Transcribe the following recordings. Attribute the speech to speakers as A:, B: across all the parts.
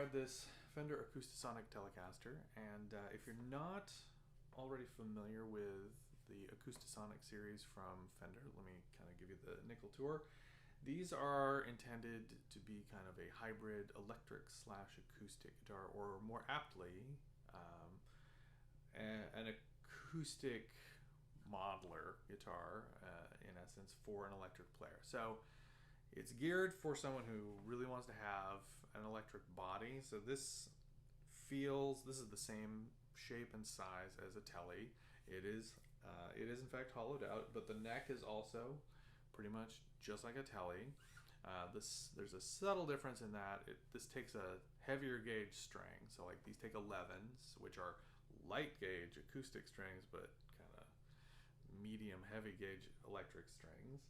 A: describe this Fender Acoustasonic Telecaster, and if you're not already familiar with the Acoustasonic series from Fender, let me kind of give you the nickel tour. These are intended to be kind of a hybrid electric / acoustic guitar, or more aptly, an acoustic modeler guitar, in essence, for an electric player. So it's geared for someone who really wants to have an electric body. So this is the same shape and size as a Tele. It is in fact hollowed out, but the neck is also pretty much just like a Tele. There's a subtle difference in that this takes a heavier gauge string. So like these take 11s, which are light gauge acoustic strings, but kind of medium heavy gauge electric strings.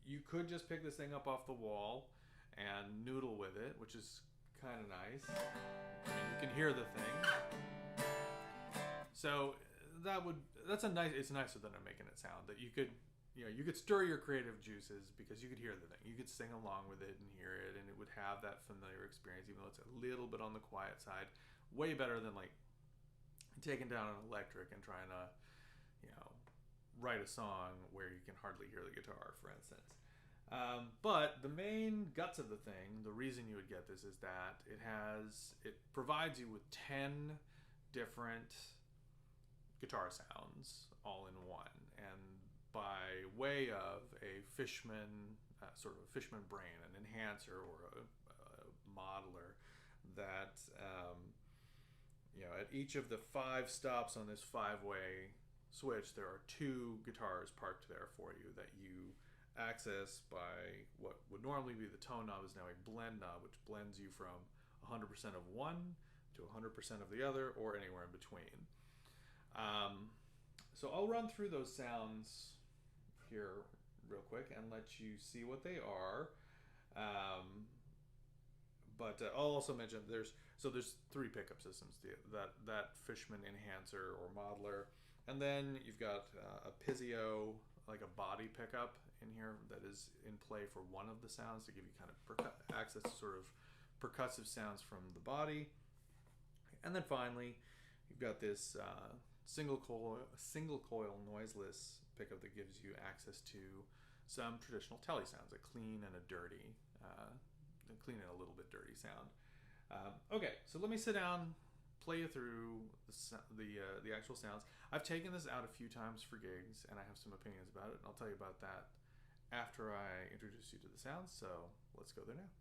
A: You could just pick this thing up off the wall and noodle with it, which is kind of nice. I mean, you can hear the thing. So it's nicer than I'm making it sound. That you could stir your creative juices because you could hear the thing. You could sing along with it and hear it, and it would have that familiar experience, even though it's a little bit on the quiet side. Way better than like taking down an electric and trying to, write a song where you can hardly hear the guitar, for instance. But the main guts of the thing, the reason you would get this is that it provides you with 10 different guitar sounds all in one, and by way of a Fishman, sort of a Fishman brain, an enhancer or a modeler, that at each of the 5 stops on this 5-way switch, there are 2 guitars parked there for you that you access by what would normally be the tone knob is now a blend knob, which blends you from 100% of one to 100% of the other, or anywhere in between. So I'll run through those sounds here real quick and let you see what they are. But I'll also mention there's 3 pickup systems: that Fishman enhancer or modeler, and then you've got a Pizio, like a body pickup in here that is in play for one of the sounds to give you kind of access to sort of percussive sounds from the body. And then finally, you've got this single coil noiseless pickup that gives you access to some traditional Tele sounds, a clean and a dirty, a clean and a little bit dirty sound. Okay, so let me sit down, play you through the actual sounds. I've taken this out a few times for gigs, and I have some opinions about it, and I'll tell you about that after I introduce you to the sounds. So let's go there now.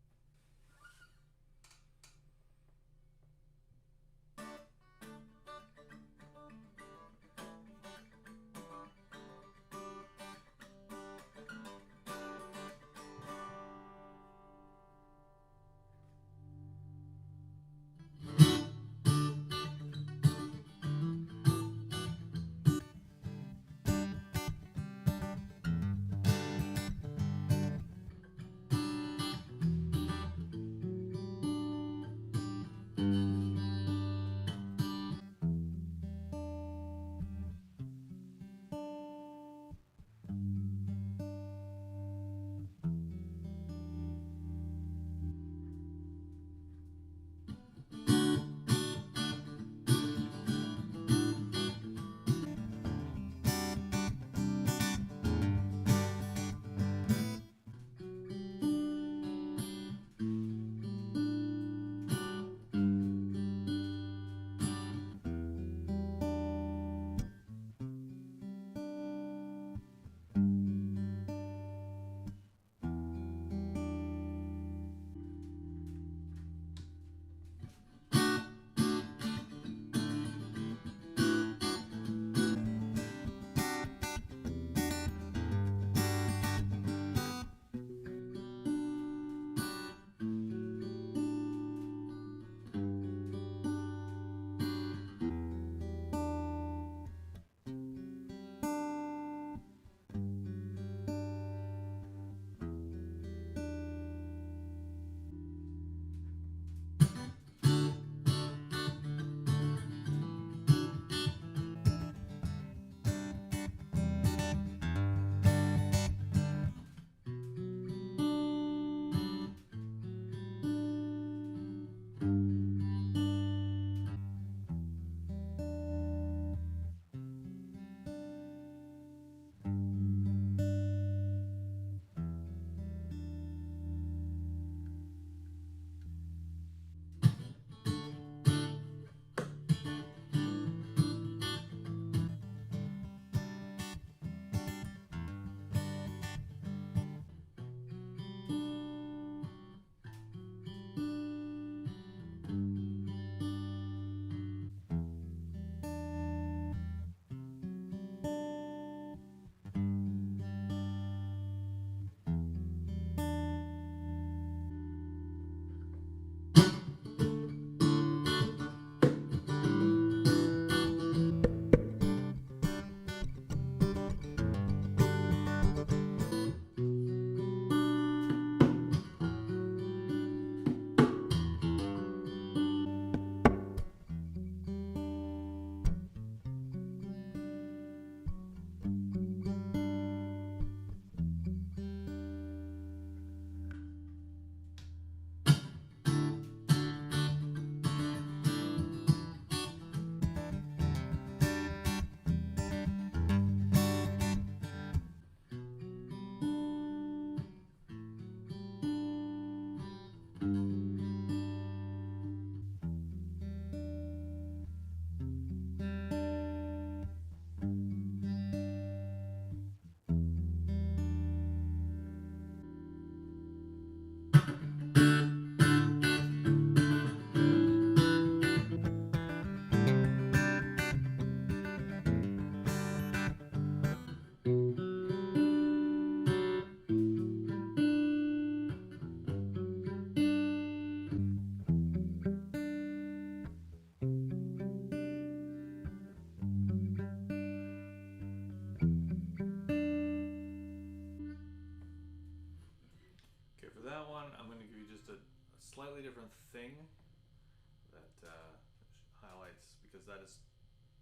A: that is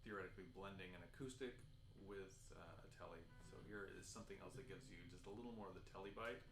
A: theoretically blending an acoustic with a Tele. So here is something else that gives you just a little more of the Tele bite.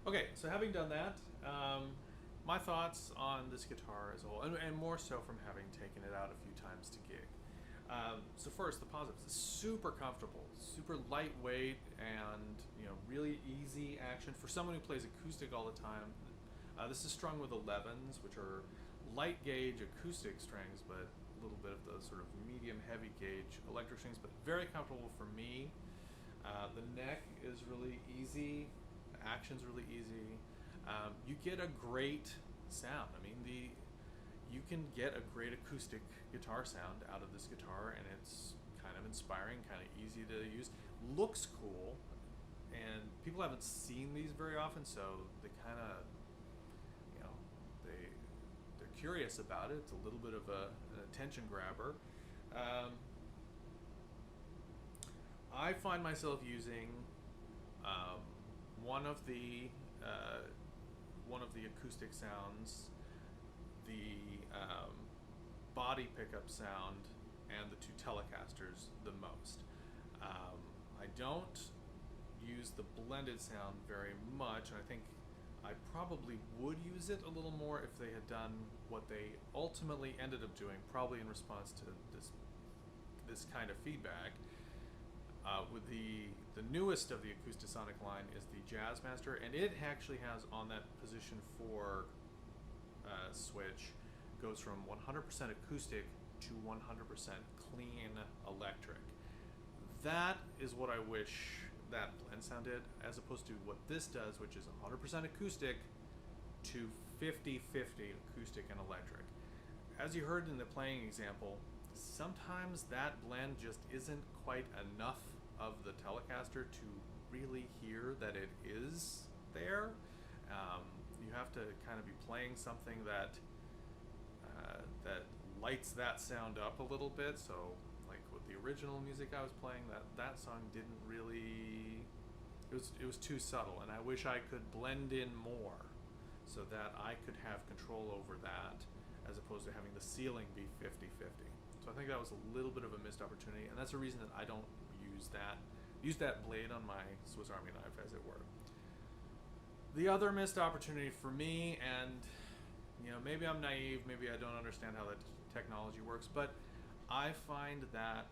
A: Okay, so having done that, my thoughts on this guitar as a whole, and more so from having taken it out a few times to gig. So first, the positives: it's super comfortable, super lightweight, and really easy action for someone who plays acoustic all the time. This is strung with 11s, which are light gauge acoustic strings, but a little bit of the sort of medium heavy gauge electric strings, but very comfortable for me. The neck is really easy. Action's really easy. You get a great sound. I mean, you can get a great acoustic guitar sound out of this guitar, and it's kind of inspiring, kind of easy to use. Looks cool, and people haven't seen these very often, so they kind of, they're curious about it. It's a little bit of an attention grabber. I find myself using one of the acoustic sounds, the body pickup sound, and the two Telecasters the most. I don't use the blended sound very much, and I think I probably would use it a little more if they had done what they ultimately ended up doing, probably in response to this kind of feedback. With the newest of the Acoustasonic line is the Jazzmaster, and it actually has on that position 4 switch, goes from 100% acoustic to 100% clean electric. That is what I wish that blend sound did, as opposed to what this does, which is 100% acoustic to 50-50 acoustic and electric. As you heard in the playing example, sometimes that blend just isn't quite enough of the Telecaster to really hear that it is there. You have to kind of be playing something that that lights that sound up a little bit. So, like with the original music I was playing, that song didn't really. It was too subtle, and I wish I could blend in more, so that I could have control over that, as opposed to having the ceiling be 50-50. So I think that was a little bit of a missed opportunity, and that's the reason that I don't use that blade on my Swiss Army knife, as it were. The other missed opportunity for me, and maybe I'm naive, maybe I don't understand how that technology works, but I find that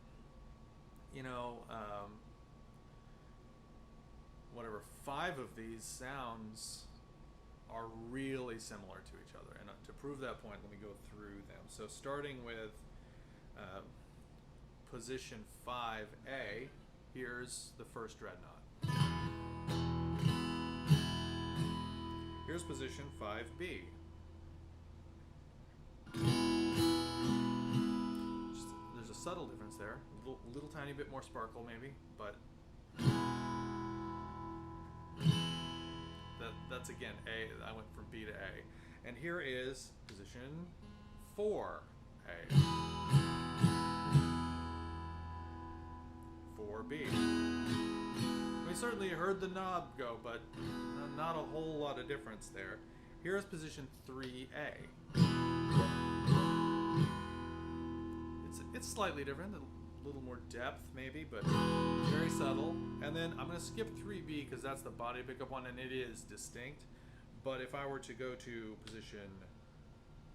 A: whatever 5 of these sounds are really similar to each other, and to prove that point, let me go through them. So starting with position 5A, here's the first Dreadnought. Here's position 5B. subtle difference there. Little tiny bit more sparkle maybe, but that's again A. I went from B to A. And here is position 4A. 4B. We certainly heard the knob go, but not a whole lot of difference there. Here's position 3A. It's slightly different, a little more depth maybe, but very subtle. And then I'm going to skip 3B because that's the body pickup one, and it is distinct. But if I were to go to position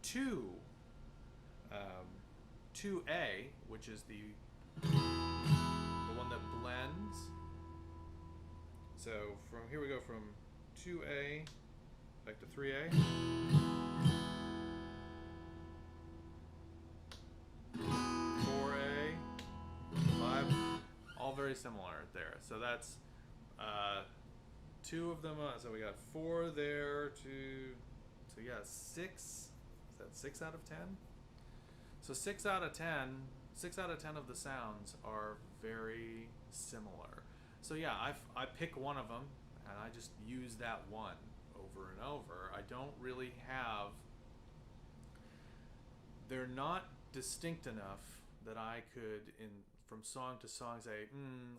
A: 2A, which is the one that blends. So from here we go from 2A back to 3A. 4A, 5, all very similar there. So that's 2 of them. So we got 4 there, 2. So yeah, 6. Is that 6 out of 10? So 6 out of 10 of the sounds are very similar. So yeah, I pick one of them and I just use that one over and over. I don't really have, they're not distinct enough that I could, from song to song, say,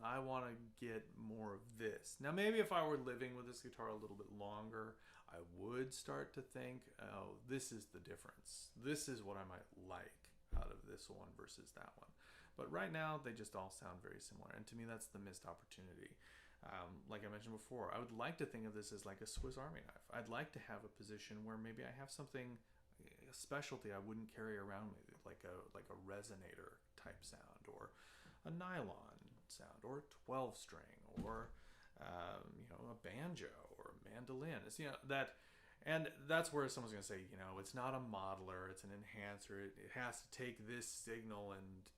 A: I want to get more of this. Now maybe if I were living with this guitar a little bit longer, I would start to think, oh, this is the difference. This is what I might like out of this one versus that one. But right now, they just all sound very similar. And to me, that's the missed opportunity. Like I mentioned before, I would like to think of this as like a Swiss Army knife. I'd like to have a position where maybe I have something, a specialty I wouldn't carry around with, like a resonator type sound, or a nylon sound, or a 12-string, or a banjo or a mandolin. It's that. And that's where someone's going to say, it's not a modeler, it's an enhancer. It has to take this signal and,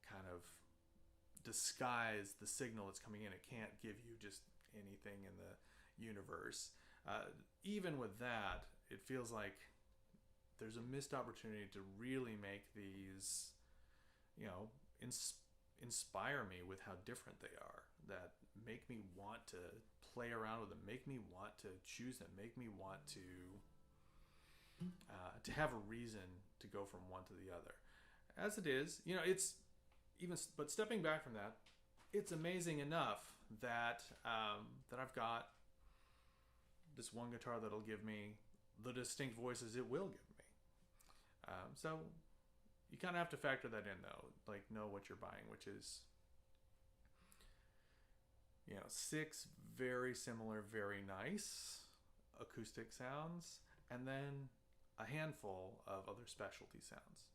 A: kind of disguise the signal that's coming in. It can't give you just anything in the universe. Even with that, it feels like there's a missed opportunity to really make these, inspire me with how different they are, that make me want to play around with them, make me want to choose them, make me want to have a reason to go from one to the other. As it is, it's even, but stepping back from that, it's amazing enough that that I've got this one guitar that'll give me the distinct voices it will give me. So you kind of have to factor that in, though, like know what you're buying, which is 6 very similar, very nice acoustic sounds, and then a handful of other specialty sounds.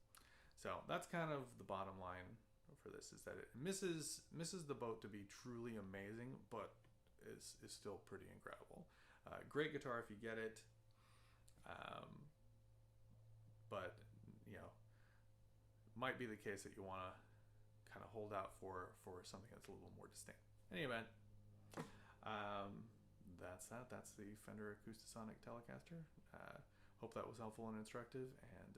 A: So that's kind of the bottom line for this, is that it misses the boat to be truly amazing, but is still pretty incredible. Great guitar if you get it, but might be the case that you want to kind of hold out for something that's a little more distinct. In any event, that's that. That's the Fender Acoustasonic Telecaster. Hope that was helpful and instructive, and